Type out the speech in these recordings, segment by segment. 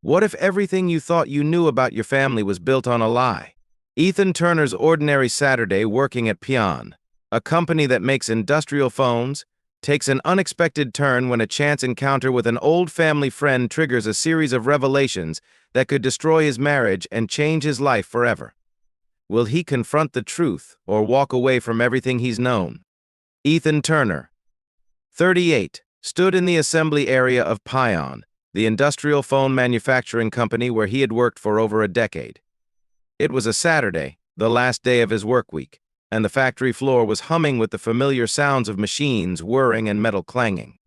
What if everything you thought you knew about your family was built on a lie? Ethan Turner's ordinary Saturday working at Pion, a company that makes industrial phones, takes an unexpected turn when a chance encounter with an old family friend triggers a series of revelations that could destroy his marriage and change his life forever. Will he confront the truth or walk away from everything he's known? Ethan Turner, 38, stood in the assembly area of Pion, the industrial phone manufacturing company where he had worked for over a decade. It was a Saturday, the last day of his work week, and the factory floor was humming with the familiar sounds of machines whirring and metal clanging.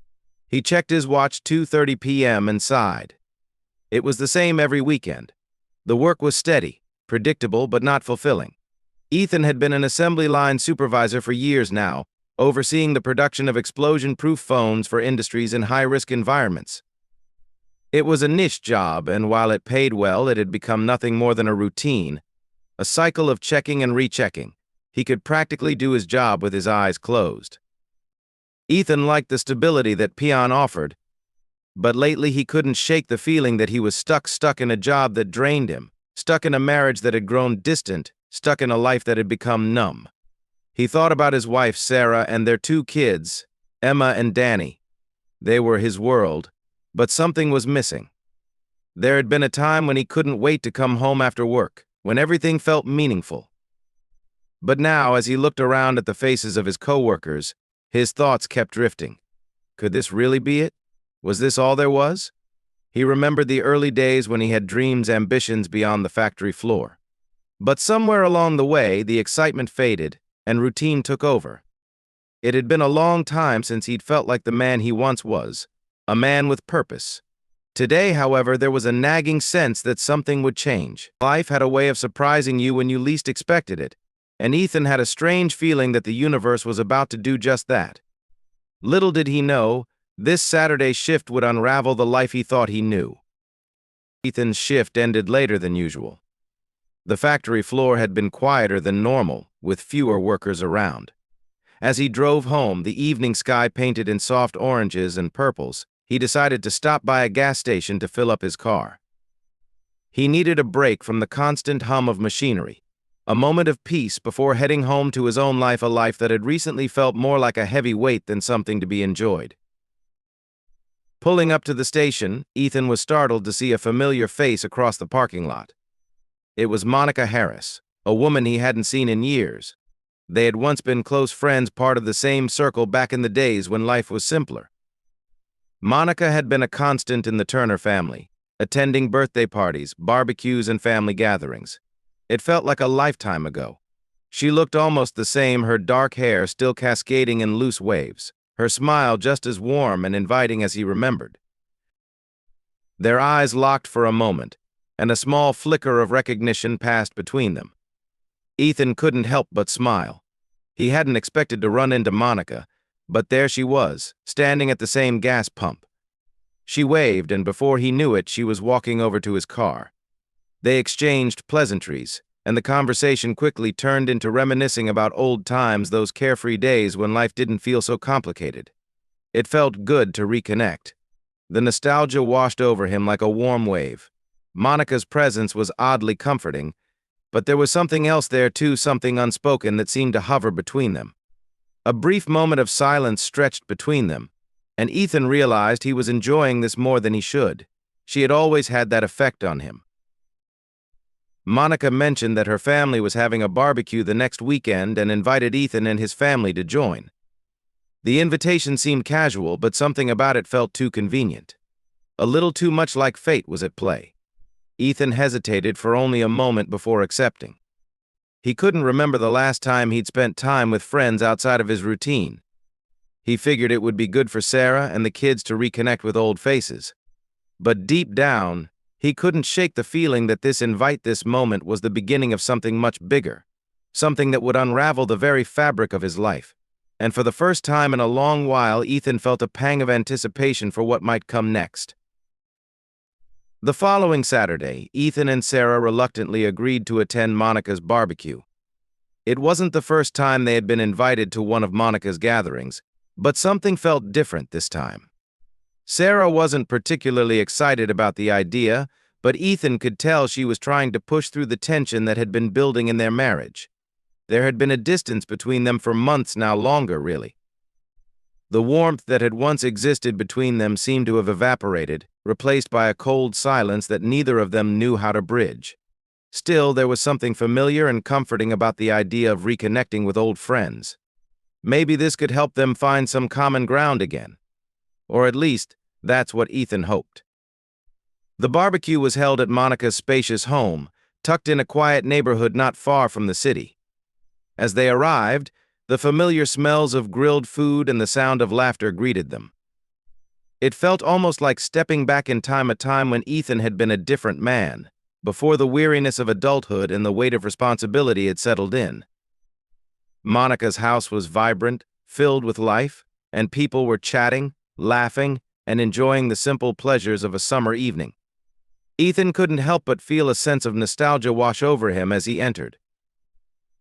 He checked his watch 2:30 p.m. and sighed. It was the same every weekend. The work was steady, predictable but not fulfilling. Ethan had been an assembly line supervisor for years now, overseeing the production of explosion-proof phones for industries in high-risk environments. It was a niche job, and while it paid well, it had become nothing more than a routine, a cycle of checking and rechecking. He could practically do his job with his eyes closed. Ethan liked the stability that Pion offered, but lately he couldn't shake the feeling that he was stuck in a job that drained him, stuck in a marriage that had grown distant, stuck in a life that had become numb. He thought about his wife, Sarah, and their two kids, Emma and Danny. They were his world, but something was missing. There had been a time when he couldn't wait to come home after work, when everything felt meaningful. But now, as he looked around at the faces of his coworkers, his thoughts kept drifting. Could this really be it? Was this all there was? He remembered the early days when he had dreams, ambitions beyond the factory floor. But somewhere along the way, the excitement faded, and routine took over. It had been a long time since he'd felt like the man he once was, a man with purpose. Today, however, there was a nagging sense that something would change. Life had a way of surprising you when you least expected it, and Ethan had a strange feeling that the universe was about to do just that. Little did he know, this Saturday shift would unravel the life he thought he knew. Ethan's shift ended later than usual. The factory floor had been quieter than normal, with fewer workers around. As he drove home, the evening sky painted in soft oranges and purples, he decided to stop by a gas station to fill up his car. He needed a break from the constant hum of machinery, a moment of peace before heading home to his own life, a life that had recently felt more like a heavy weight than something to be enjoyed. Pulling up to the station, Ethan was startled to see a familiar face across the parking lot. It was Monica Harris, a woman he hadn't seen in years. They had once been close friends, part of the same circle back in the days when life was simpler. Monica had been a constant in the Turner family, attending birthday parties, barbecues, and family gatherings. It felt like a lifetime ago. She looked almost the same, her dark hair still cascading in loose waves, her smile just as warm and inviting as he remembered. Their eyes locked for a moment, and a small flicker of recognition passed between them. Ethan couldn't help but smile. He hadn't expected to run into Monica, but there she was, standing at the same gas pump. She waved, and before he knew it, she was walking over to his car. They exchanged pleasantries, and the conversation quickly turned into reminiscing about old times, those carefree days when life didn't feel so complicated. It felt good to reconnect. The nostalgia washed over him like a warm wave. Monica's presence was oddly comforting, but there was something else there too, something unspoken that seemed to hover between them. A brief moment of silence stretched between them, and Ethan realized he was enjoying this more than he should. She had always had that effect on him. Monica mentioned that her family was having a barbecue the next weekend and invited Ethan and his family to join. The invitation seemed casual, but something about it felt too convenient. A little too much like fate was at play. Ethan hesitated for only a moment before accepting. He couldn't remember the last time he'd spent time with friends outside of his routine. He figured it would be good for Sarah and the kids to reconnect with old faces. But deep down, he couldn't shake the feeling that this moment was the beginning of something much bigger, something that would unravel the very fabric of his life. And for the first time in a long while, Ethan felt a pang of anticipation for what might come next. The following Saturday, Ethan and Sarah reluctantly agreed to attend Monica's barbecue. It wasn't the first time they had been invited to one of Monica's gatherings, but something felt different this time. Sarah wasn't particularly excited about the idea, but Ethan could tell she was trying to push through the tension that had been building in their marriage. There had been a distance between them for months now, longer, really. The warmth that had once existed between them seemed to have evaporated, replaced by a cold silence that neither of them knew how to bridge. Still, there was something familiar and comforting about the idea of reconnecting with old friends. Maybe this could help them find some common ground again. Or at least, that's what Ethan hoped. The barbecue was held at Monica's spacious home, tucked in a quiet neighborhood not far from the city. As they arrived, the familiar smells of grilled food and the sound of laughter greeted them. It felt almost like stepping back in time, a time when Ethan had been a different man, before the weariness of adulthood and the weight of responsibility had settled in. Monica's house was vibrant, filled with life, and people were chatting, laughing, and enjoying the simple pleasures of a summer evening. Ethan couldn't help but feel a sense of nostalgia wash over him as he entered.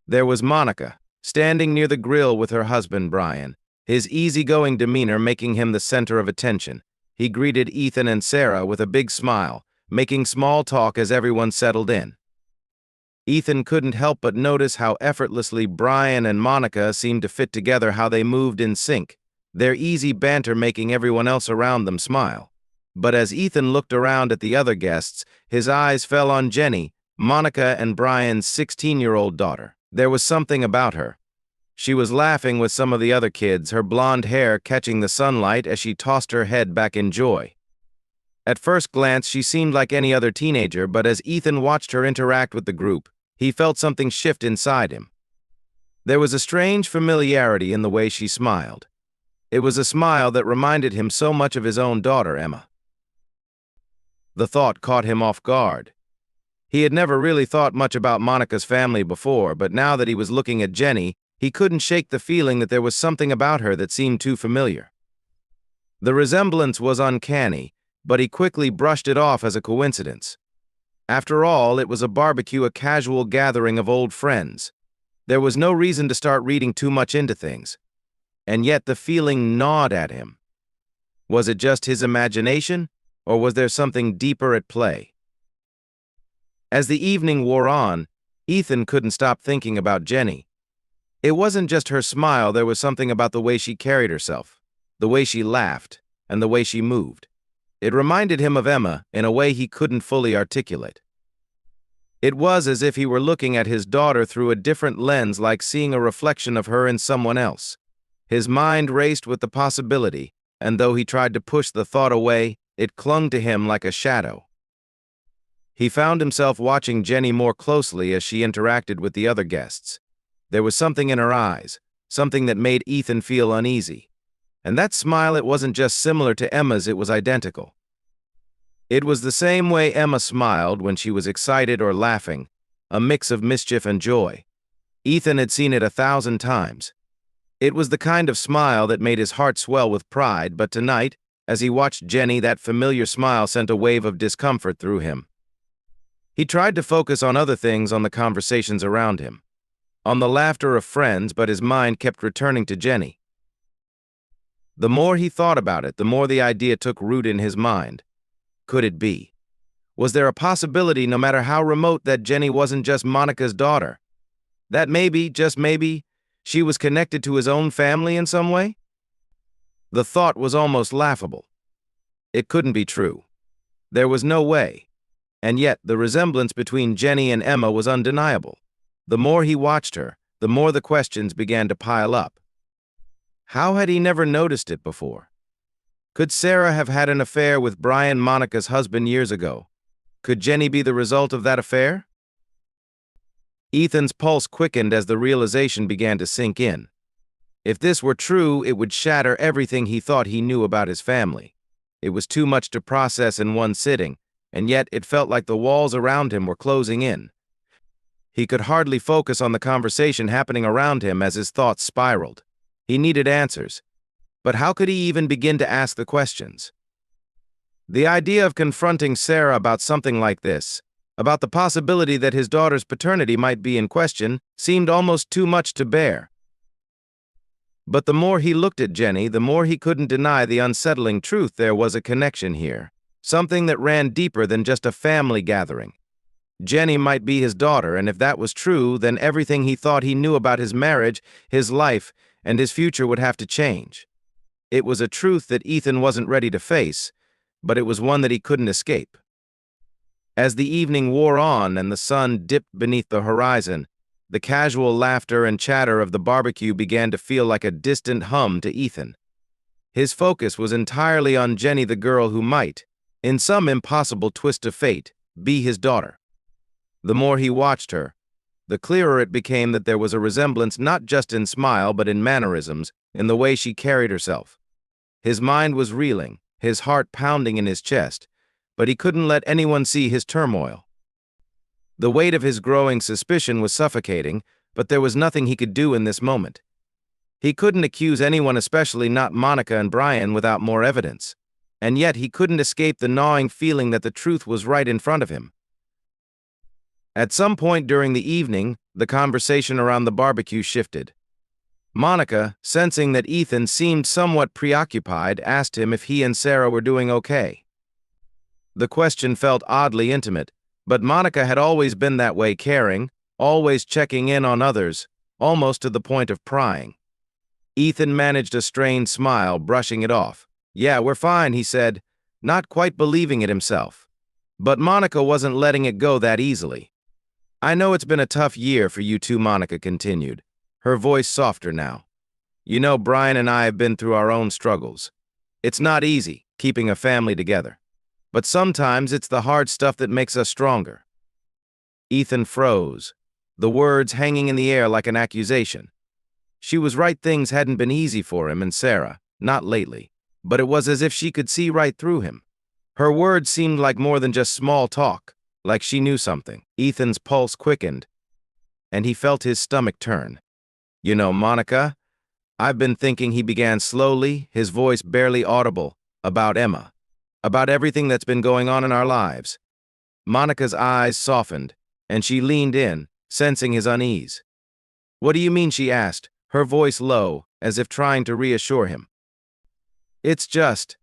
There was Monica, standing near the grill with her husband Brian, his easygoing demeanor making him the center of attention. He greeted Ethan and Sarah with a big smile, making small talk as everyone settled in. Ethan couldn't help but notice how effortlessly Brian and Monica seemed to fit together, how they moved in sync, their easy banter making everyone else around them smile. But as Ethan looked around at the other guests, his eyes fell on Jenny, Monica and Brian's 16-year-old daughter. There was something about her. She was laughing with some of the other kids, her blonde hair catching the sunlight as she tossed her head back in joy. At first glance, she seemed like any other teenager, but as Ethan watched her interact with the group, he felt something shift inside him. There was a strange familiarity in the way she smiled. It was a smile that reminded him so much of his own daughter, Emma. The thought caught him off guard. He had never really thought much about Monica's family before, but now that he was looking at Jenny, he couldn't shake the feeling that there was something about her that seemed too familiar. The resemblance was uncanny, but he quickly brushed it off as a coincidence. After all, it was a barbecue, a casual gathering of old friends. There was no reason to start reading too much into things. And yet the feeling gnawed at him. Was it just his imagination, or was there something deeper at play? As the evening wore on, Ethan couldn't stop thinking about Jenny. It wasn't just her smile, there was something about the way she carried herself, the way she laughed, and the way she moved. It reminded him of Emma in a way he couldn't fully articulate. It was as if he were looking at his daughter through a different lens, like seeing a reflection of her in someone else. His mind raced with the possibility, and though he tried to push the thought away, it clung to him like a shadow. He found himself watching Jenny more closely as she interacted with the other guests. There was something in her eyes, something that made Ethan feel uneasy. And that smile, it wasn't just similar to Emma's, it was identical. It was the same way Emma smiled when she was excited or laughing, a mix of mischief and joy. Ethan had seen it 1,000 times. It was the kind of smile that made his heart swell with pride, but tonight, as he watched Jenny, that familiar smile sent a wave of discomfort through him. He tried to focus on other things, on the conversations around him, on the laughter of friends, but his mind kept returning to Jenny. The more he thought about it, the more the idea took root in his mind. Could it be? Was there a possibility, no matter how remote, that Jenny wasn't just Monica's daughter? That maybe, just maybe, she was connected to his own family in some way? The thought was almost laughable. It couldn't be true. There was no way. And yet, the resemblance between Jenny and Emma was undeniable. The more he watched her, the more the questions began to pile up. How had he never noticed it before? Could Sarah have had an affair with Brian, Monica's husband, years ago? Could Jenny be the result of that affair? Ethan's pulse quickened as the realization began to sink in. If this were true, it would shatter everything he thought he knew about his family. It was too much to process in one sitting, and yet it felt like the walls around him were closing in. He could hardly focus on the conversation happening around him as his thoughts spiraled. He needed answers, but how could he even begin to ask the questions? The idea of confronting Sarah about something like this, about the possibility that his daughter's paternity might be in question, seemed almost too much to bear. But the more he looked at Jenny, the more he couldn't deny the unsettling truth: there was a connection here. something that ran deeper than just a family gathering. Jenny might be his daughter, and if that was true, then everything he thought he knew about his marriage, his life, and his future would have to change. It was a truth that Ethan wasn't ready to face, but it was one that he couldn't escape. As the evening wore on and the sun dipped beneath the horizon, the casual laughter and chatter of the barbecue began to feel like a distant hum to Ethan. His focus was entirely on Jenny, the girl who might, in some impossible twist of fate, be his daughter. The more he watched her, the clearer it became that there was a resemblance not just in smile but in mannerisms, in the way she carried herself. His mind was reeling, his heart pounding in his chest, but he couldn't let anyone see his turmoil. The weight of his growing suspicion was suffocating, but there was nothing he could do in this moment. He couldn't accuse anyone, especially not Monica and Brian, without more evidence. And yet he couldn't escape the gnawing feeling that the truth was right in front of him. At some point during the evening, the conversation around the barbecue shifted. Monica, sensing that Ethan seemed somewhat preoccupied, asked him if he and Sarah were doing okay. The question felt oddly intimate, but Monica had always been that way, caring, always checking in on others, almost to the point of prying. Ethan managed a strained smile, brushing it off. "Yeah, we're fine," he said, not quite believing it himself. But Monica wasn't letting it go that easily. "I know it's been a tough year for you two," Monica continued, her voice softer now. "You know, Brian and I have been through our own struggles. It's not easy, keeping a family together. But sometimes it's the hard stuff that makes us stronger." Ethan froze, the words hanging in the air like an accusation. She was right, things hadn't been easy for him and Sarah, not lately, but it was as if she could see right through him. Her words seemed like more than just small talk, like she knew something. Ethan's pulse quickened, and he felt his stomach turn. "You know, Monica, I've been thinking," he began slowly, his voice barely audible, "about Emma. About everything that's been going on in our lives." Monica's eyes softened, and she leaned in, sensing his unease. "What do you mean?" she asked, her voice low, as if trying to reassure him. "It's just,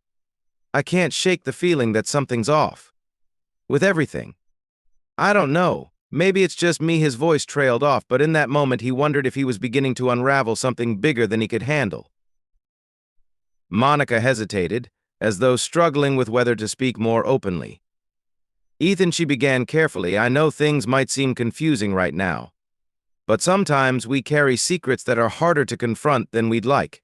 I can't shake the feeling that something's off. With everything. I don't know, maybe it's just me." His voice trailed off, but in that moment he wondered if he was beginning to unravel something bigger than he could handle. Monica hesitated, as though struggling with whether to speak more openly. "Ethan," she began carefully, "I know things might seem confusing right now, but sometimes we carry secrets that are harder to confront than we'd like."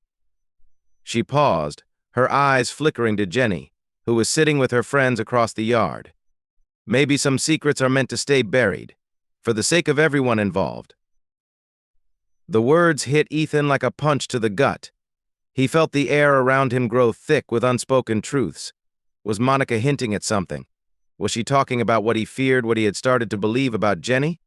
She paused, her eyes flickering to Jenny, who was sitting with her friends across the yard. "Maybe some secrets are meant to stay buried, for the sake of everyone involved." The words hit Ethan like a punch to the gut. He felt the air around him grow thick with unspoken truths. Was Monica hinting at something? Was she talking about what he feared, what he had started to believe about Jenny?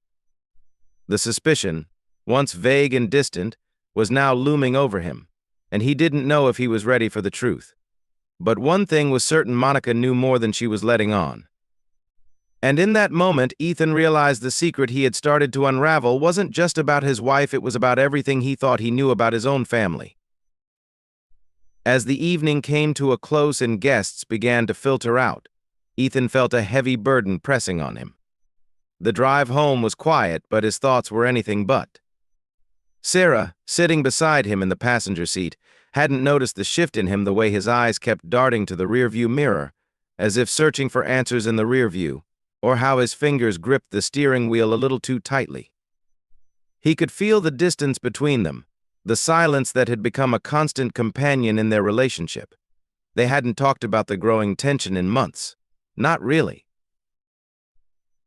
The suspicion, once vague and distant, was now looming over him, and he didn't know if he was ready for the truth. But one thing was certain: Monica knew more than she was letting on. And in that moment, Ethan realized the secret he had started to unravel wasn't just about his wife, it was about everything he thought he knew about his own family. As the evening came to a close and guests began to filter out, Ethan felt a heavy burden pressing on him. The drive home was quiet, but his thoughts were anything but. Sarah, sitting beside him in the passenger seat, hadn't noticed the shift in him, the way his eyes kept darting to the rearview mirror, as if searching for answers in the rearview, or how his fingers gripped the steering wheel a little too tightly. He could feel the distance between them, the silence that had become a constant companion in their relationship. They hadn't talked about the growing tension in months. Not really.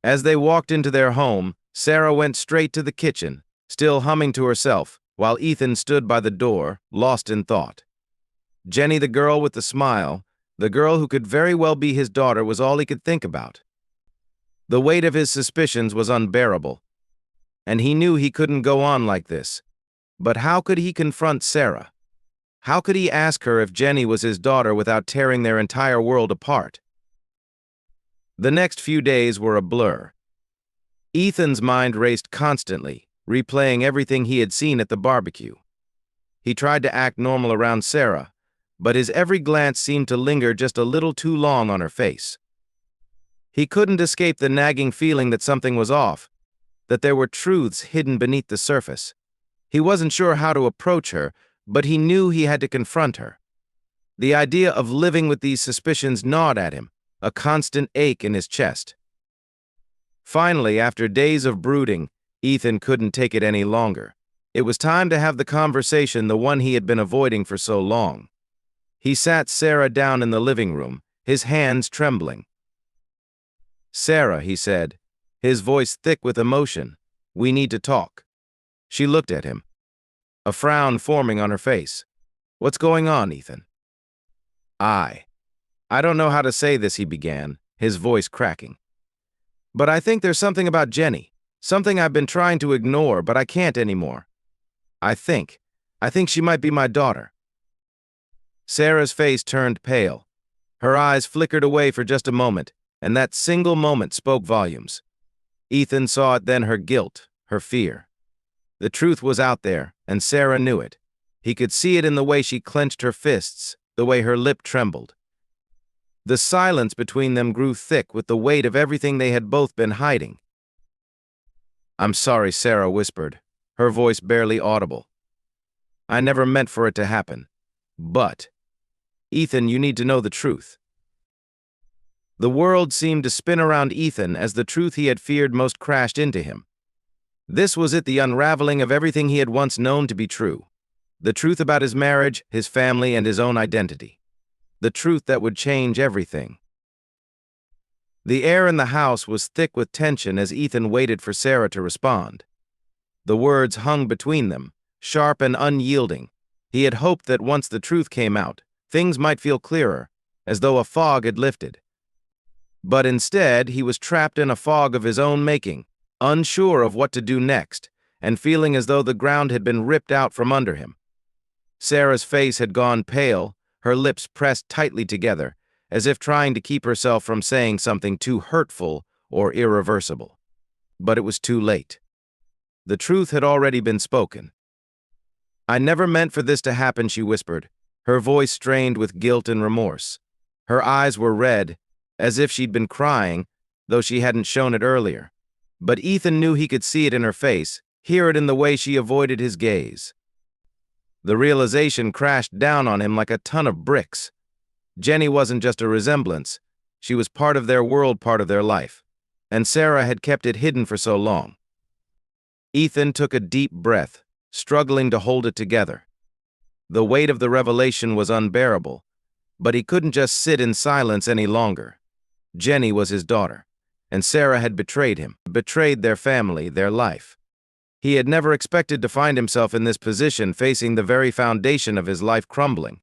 As they walked into their home, Sarah went straight to the kitchen, still humming to herself, while Ethan stood by the door, lost in thought. Jenny, the girl with the smile, the girl who could very well be his daughter, was all he could think about. The weight of his suspicions was unbearable, and he knew he couldn't go on like this. But how could he confront Sarah? How could he ask her if Jenny was his daughter without tearing their entire world apart? The next few days were a blur. Ethan's mind raced constantly, replaying everything he had seen at the barbecue. He tried to act normal around Sarah, but his every glance seemed to linger just a little too long on her face. He couldn't escape the nagging feeling that something was off, that there were truths hidden beneath the surface. He wasn't sure how to approach her, but he knew he had to confront her. The idea of living with these suspicions gnawed at him, a constant ache in his chest. Finally, after days of brooding, Ethan couldn't take it any longer. It was time to have the conversation, the one he had been avoiding for so long. He sat Sarah down in the living room, his hands trembling. "Sarah," he said, his voice thick with emotion, "we need to talk." She looked at him, a frown forming on her face. "What's going on, Ethan?" I don't know how to say this," he began, his voice cracking. "But I think there's something about Jenny, something I've been trying to ignore, but I can't anymore. I think she might be my daughter." Sarah's face turned pale. Her eyes flickered away for just a moment, and that single moment spoke volumes. Ethan saw it then, her guilt, her fear. The truth was out there, and Sarah knew it. He could see it in the way she clenched her fists, the way her lip trembled. The silence between them grew thick with the weight of everything they had both been hiding. "I'm sorry," Sarah whispered, her voice barely audible. "I never meant for it to happen. But, Ethan, you need to know the truth." The world seemed to spin around Ethan as the truth he had feared most crashed into him. This was it, the unraveling of everything he had once known to be true. The truth about his marriage, his family, and his own identity. The truth that would change everything. The air in the house was thick with tension as Ethan waited for Sarah to respond. The words hung between them, sharp and unyielding. He had hoped that once the truth came out, things might feel clearer, as though a fog had lifted. But instead, he was trapped in a fog of his own making, unsure of what to do next, and feeling as though the ground had been ripped out from under him. Sarah's face had gone pale, her lips pressed tightly together, as if trying to keep herself from saying something too hurtful or irreversible. But it was too late. The truth had already been spoken. "I never meant for this to happen," she whispered, her voice strained with guilt and remorse. Her eyes were red, as if she'd been crying, though she hadn't shown it earlier. But Ethan knew he could see it in her face, hear it in the way she avoided his gaze. The realization crashed down on him like a ton of bricks. Jenny wasn't just a resemblance. She was part of their world, part of their life. And Sarah had kept it hidden for so long. Ethan took a deep breath, struggling to hold it together. The weight of the revelation was unbearable, but he couldn't just sit in silence any longer. Jenny was his daughter, and Sarah had betrayed him, betrayed their family, their life. He had never expected to find himself in this position, facing the very foundation of his life crumbling.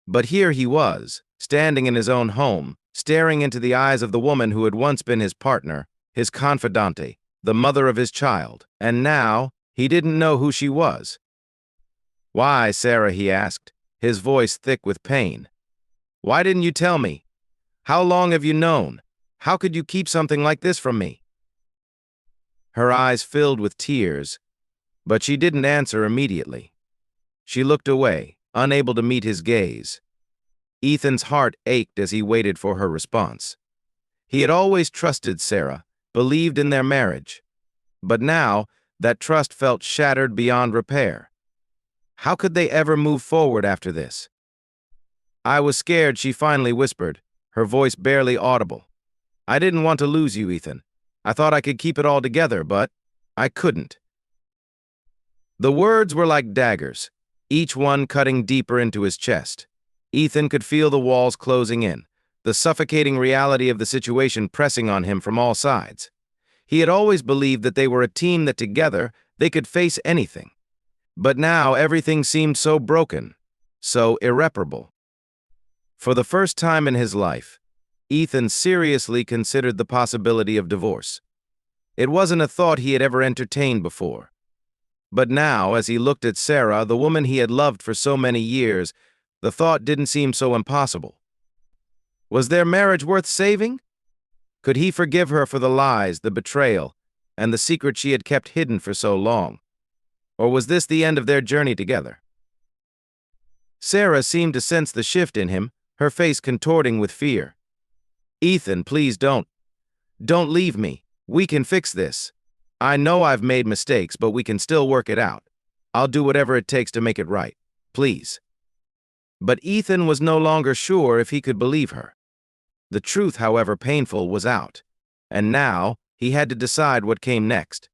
But here he was, standing in his own home, staring into the eyes of the woman who had once been his partner, his confidante, the mother of his child, and now he didn't know who she was. "Why, Sarah?" he asked, his voice thick with pain. "Why didn't you tell me? How long have you known? How could you keep something like this from me?" Her eyes filled with tears, but she didn't answer immediately. She looked away, unable to meet his gaze. Ethan's heart ached as he waited for her response. He had always trusted Sarah, believed in their marriage. But now, that trust felt shattered beyond repair. How could they ever move forward after this? "I was scared," she finally whispered, her voice barely audible. "I didn't want to lose you, Ethan. I thought I could keep it all together, but I couldn't." The words were like daggers, each one cutting deeper into his chest. Ethan could feel the walls closing in, the suffocating reality of the situation pressing on him from all sides. He had always believed that they were a team, that together they could face anything. But now everything seemed so broken, so irreparable. For the first time in his life, Ethan seriously considered the possibility of divorce. It wasn't a thought he had ever entertained before. But now, as he looked at Sarah, the woman he had loved for so many years, the thought didn't seem so impossible. Was their marriage worth saving? Could he forgive her for the lies, the betrayal, and the secret she had kept hidden for so long? Or was this the end of their journey together? Sarah seemed to sense the shift in him, her face contorting with fear. "Ethan, please don't. Don't leave me. We can fix this. I know I've made mistakes, but we can still work it out. I'll do whatever it takes to make it right. Please." But Ethan was no longer sure if he could believe her. The truth, however painful, was out. And now, he had to decide what came next.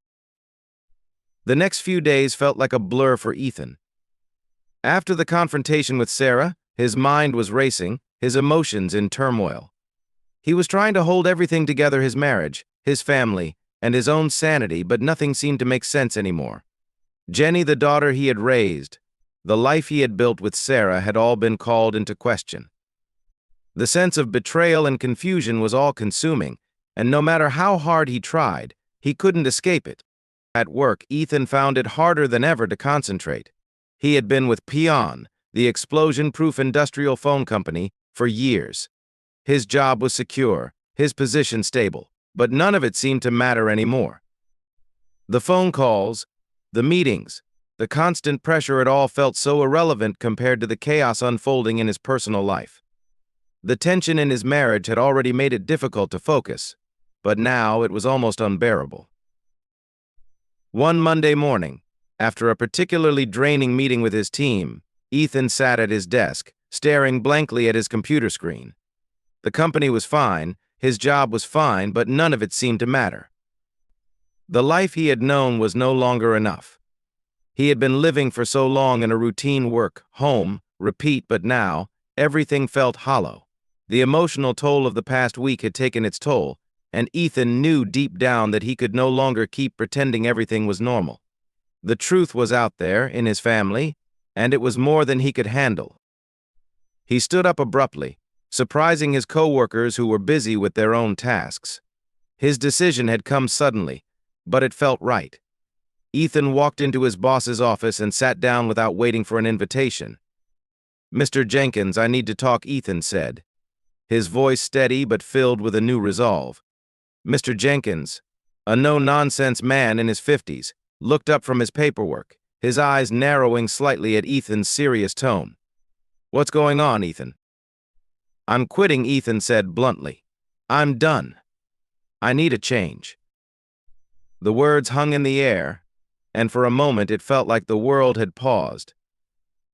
The next few days felt like a blur for Ethan. After the confrontation with Sarah, his mind was racing, his emotions in turmoil. He was trying to hold everything together: his marriage, his family, and his own sanity, but nothing seemed to make sense anymore. Jenny, the daughter he had raised, the life he had built with Sarah, had all been called into question. The sense of betrayal and confusion was all-consuming, and no matter how hard he tried, he couldn't escape it. At work, Ethan found it harder than ever to concentrate. He had been with Peon, the explosion-proof industrial phone company, for years. His job was secure, his position stable, but none of it seemed to matter anymore. The phone calls, the meetings, the constant pressure, it all felt so irrelevant compared to the chaos unfolding in his personal life. The tension in his marriage had already made it difficult to focus, but now it was almost unbearable. One Monday morning, after a particularly draining meeting with his team, Ethan sat at his desk, staring blankly at his computer screen. The company was fine, his job was fine, but none of it seemed to matter. The life he had known was no longer enough. He had been living for so long in a routine: work, home, repeat, but now, everything felt hollow. The emotional toll of the past week had taken its toll, and Ethan knew deep down that he could no longer keep pretending everything was normal. The truth was out there, in his family, and it was more than he could handle. He stood up abruptly, surprising his coworkers who were busy with their own tasks. His decision had come suddenly, but it felt right. Ethan walked into his boss's office and sat down without waiting for an invitation. "Mr. Jenkins, I need to talk," Ethan said, his voice steady but filled with a new resolve. Mr. Jenkins, a no-nonsense man in his 50s, looked up from his paperwork, his eyes narrowing slightly at Ethan's serious tone. "What's going on, Ethan?" "I'm quitting," Ethan said bluntly. "I'm done. I need a change." The words hung in the air, and for a moment it felt like the world had paused.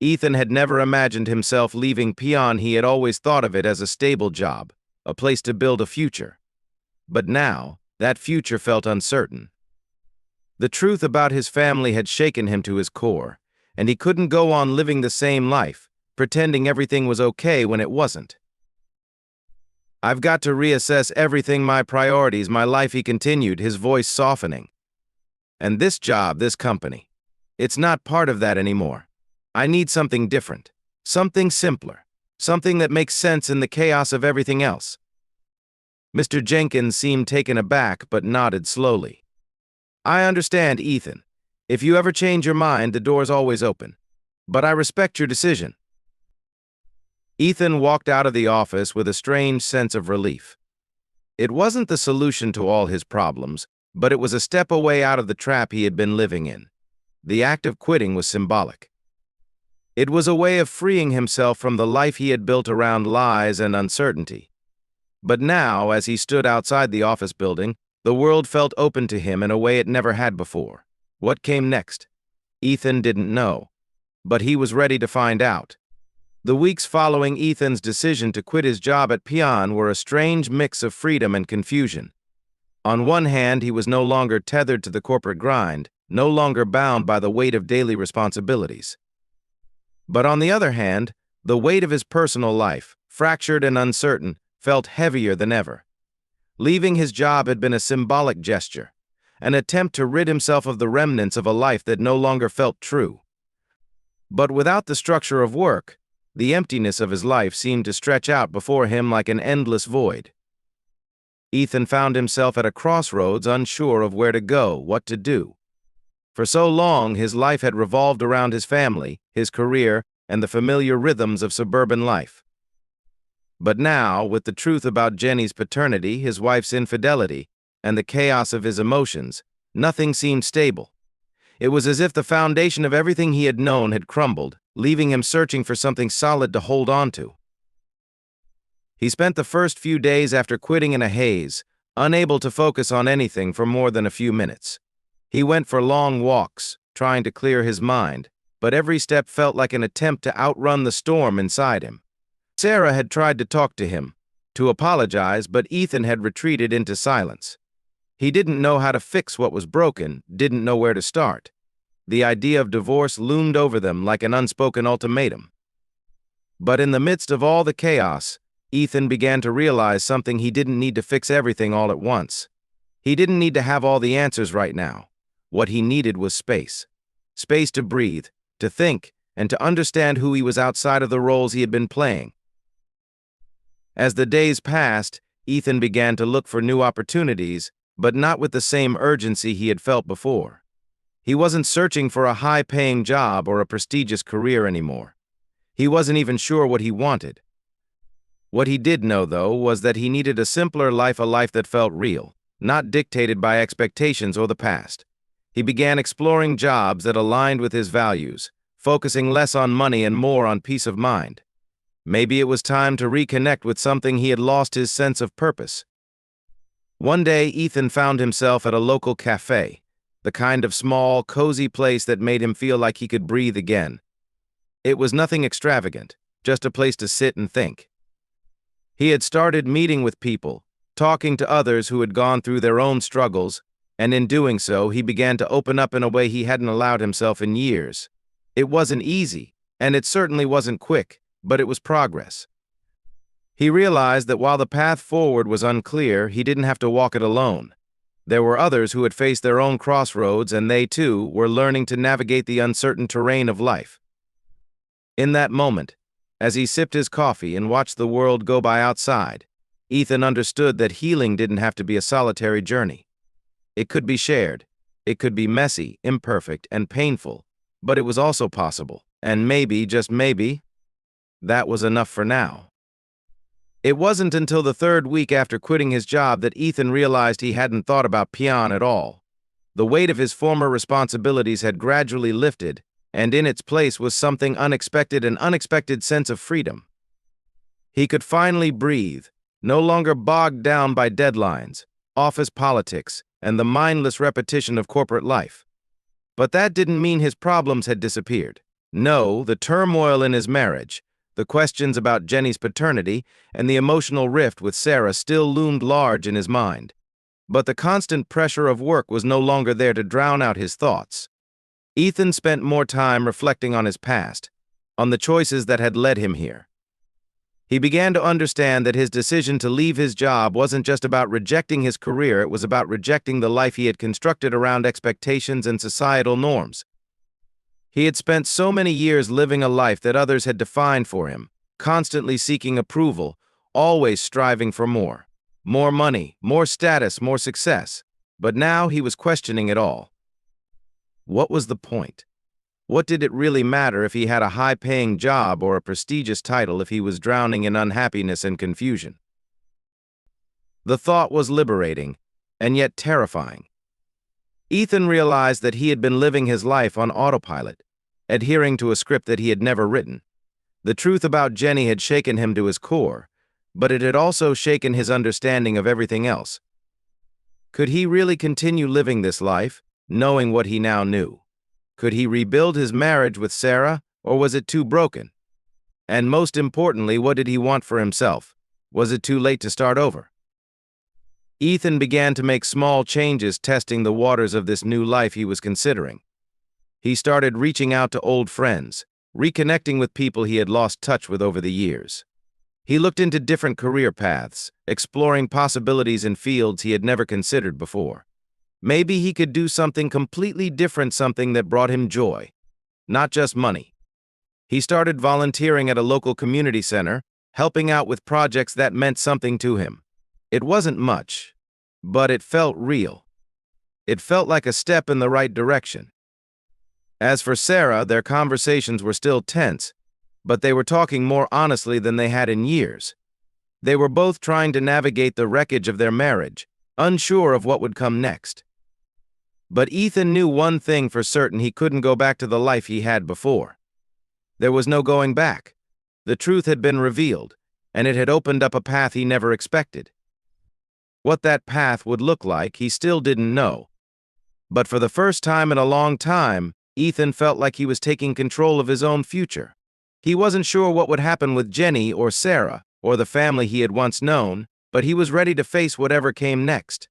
Ethan had never imagined himself leaving Peon. He had always thought of it as a stable job, a place to build a future. But now, that future felt uncertain. The truth about his family had shaken him to his core, and he couldn't go on living the same life, pretending everything was okay when it wasn't. "I've got to reassess everything, my priorities, my life," he continued, his voice softening. "And this job, this company, it's not part of that anymore. I need something different, something simpler, something that makes sense in the chaos of everything else." Mr. Jenkins seemed taken aback but nodded slowly. "I understand, Ethan. If you ever change your mind, the door's always open. But I respect your decision." Ethan walked out of the office with a strange sense of relief. It wasn't the solution to all his problems, but it was a step away out of the trap he had been living in. The act of quitting was symbolic. It was a way of freeing himself from the life he had built around lies and uncertainty. But now, as he stood outside the office building, the world felt open to him in a way it never had before. What came next? Ethan didn't know, but he was ready to find out. The weeks following Ethan's decision to quit his job at Peon were a strange mix of freedom and confusion. On one hand, he was no longer tethered to the corporate grind, no longer bound by the weight of daily responsibilities. But on the other hand, the weight of his personal life, fractured and uncertain, felt heavier than ever. Leaving his job had been a symbolic gesture, an attempt to rid himself of the remnants of a life that no longer felt true. But without the structure of work, the emptiness of his life seemed to stretch out before him like an endless void. Ethan found himself at a crossroads, unsure of where to go, what to do. For so long, his life had revolved around his family, his career, and the familiar rhythms of suburban life. But now, with the truth about Jenny's paternity, his wife's infidelity, and the chaos of his emotions, nothing seemed stable. It was as if the foundation of everything he had known had crumbled, leaving him searching for something solid to hold on to. He spent the first few days after quitting in a haze, unable to focus on anything for more than a few minutes. He went for long walks, trying to clear his mind, but every step felt like an attempt to outrun the storm inside him. Sarah had tried to talk to him, to apologize, but Ethan had retreated into silence. He didn't know how to fix what was broken, didn't know where to start. The idea of divorce loomed over them like an unspoken ultimatum. But in the midst of all the chaos, Ethan began to realize something: he didn't need to fix everything all at once. He didn't need to have all the answers right now. What he needed was space. Space to breathe, to think, and to understand who he was outside of the roles he had been playing. As the days passed, Ethan began to look for new opportunities, but not with the same urgency he had felt before. He wasn't searching for a high-paying job or a prestigious career anymore. He wasn't even sure what he wanted. What he did know, though, was that he needed a simpler life, a life that felt real, not dictated by expectations or the past. He began exploring jobs that aligned with his values, focusing less on money and more on peace of mind. Maybe it was time to reconnect with something he had lost: his sense of purpose. One day, Ethan found himself at a local cafe, the kind of small, cozy place that made him feel like he could breathe again. It was nothing extravagant, just a place to sit and think. He had started meeting with people, talking to others who had gone through their own struggles, and in doing so, he began to open up in a way he hadn't allowed himself in years. It wasn't easy, and it certainly wasn't quick, but it was progress. He realized that while the path forward was unclear, he didn't have to walk it alone. There were others who had faced their own crossroads, and they, too, were learning to navigate the uncertain terrain of life. In that moment, as he sipped his coffee and watched the world go by outside, Ethan understood that healing didn't have to be a solitary journey. It could be shared. It could be messy, imperfect, and painful, but it was also possible. And maybe, just maybe, that was enough for now. It wasn't until the third week after quitting his job that Ethan realized he hadn't thought about Pion at all. The weight of his former responsibilities had gradually lifted, and in its place was something unexpected, an unexpected sense of freedom. He could finally breathe, no longer bogged down by deadlines, office politics, and the mindless repetition of corporate life. But that didn't mean his problems had disappeared. No, the turmoil in his marriage, the questions about Jenny's paternity, and the emotional rift with Sarah still loomed large in his mind. But the constant pressure of work was no longer there to drown out his thoughts. Ethan spent more time reflecting on his past, on the choices that had led him here. He began to understand that his decision to leave his job wasn't just about rejecting his career, it was about rejecting the life he had constructed around expectations and societal norms. He had spent so many years living a life that others had defined for him, constantly seeking approval, always striving for more. More money, more status, more success. But now he was questioning it all. What was the point? What did it really matter if he had a high-paying job or a prestigious title if he was drowning in unhappiness and confusion? The thought was liberating, and yet terrifying. Ethan realized that he had been living his life on autopilot, adhering to a script that he had never written. The truth about Jenny had shaken him to his core, but it had also shaken his understanding of everything else. Could he really continue living this life, knowing what he now knew? Could he rebuild his marriage with Sarah, or was it too broken? And most importantly, what did he want for himself? Was it too late to start over? Ethan began to make small changes, testing the waters of this new life he was considering. He started reaching out to old friends, reconnecting with people he had lost touch with over the years. He looked into different career paths, exploring possibilities in fields he had never considered before. Maybe he could do something completely different, something that brought him joy, not just money. He started volunteering at a local community center, helping out with projects that meant something to him. It wasn't much, but it felt real. It felt like a step in the right direction. As for Sarah, their conversations were still tense, but they were talking more honestly than they had in years. They were both trying to navigate the wreckage of their marriage, unsure of what would come next. But Ethan knew one thing for certain: he couldn't go back to the life he had before. There was no going back. The truth had been revealed, and it had opened up a path he never expected. What that path would look like, he still didn't know. But for the first time in a long time, Ethan felt like he was taking control of his own future. He wasn't sure what would happen with Jenny or Sarah, or the family he had once known, but he was ready to face whatever came next.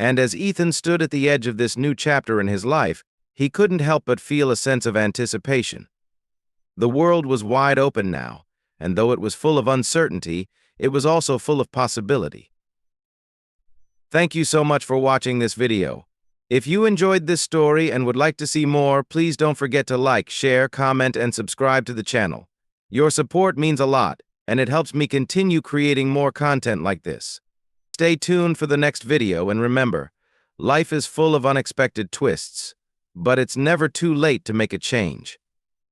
And as Ethan stood at the edge of this new chapter in his life, he couldn't help but feel a sense of anticipation. The world was wide open now, and though it was full of uncertainty, it was also full of possibility. Thank you so much for watching this video. If you enjoyed this story and would like to see more, please don't forget to like, share, comment, and subscribe to the channel. Your support means a lot, and it helps me continue creating more content like this. Stay tuned for the next video, and remember, life is full of unexpected twists, but it's never too late to make a change.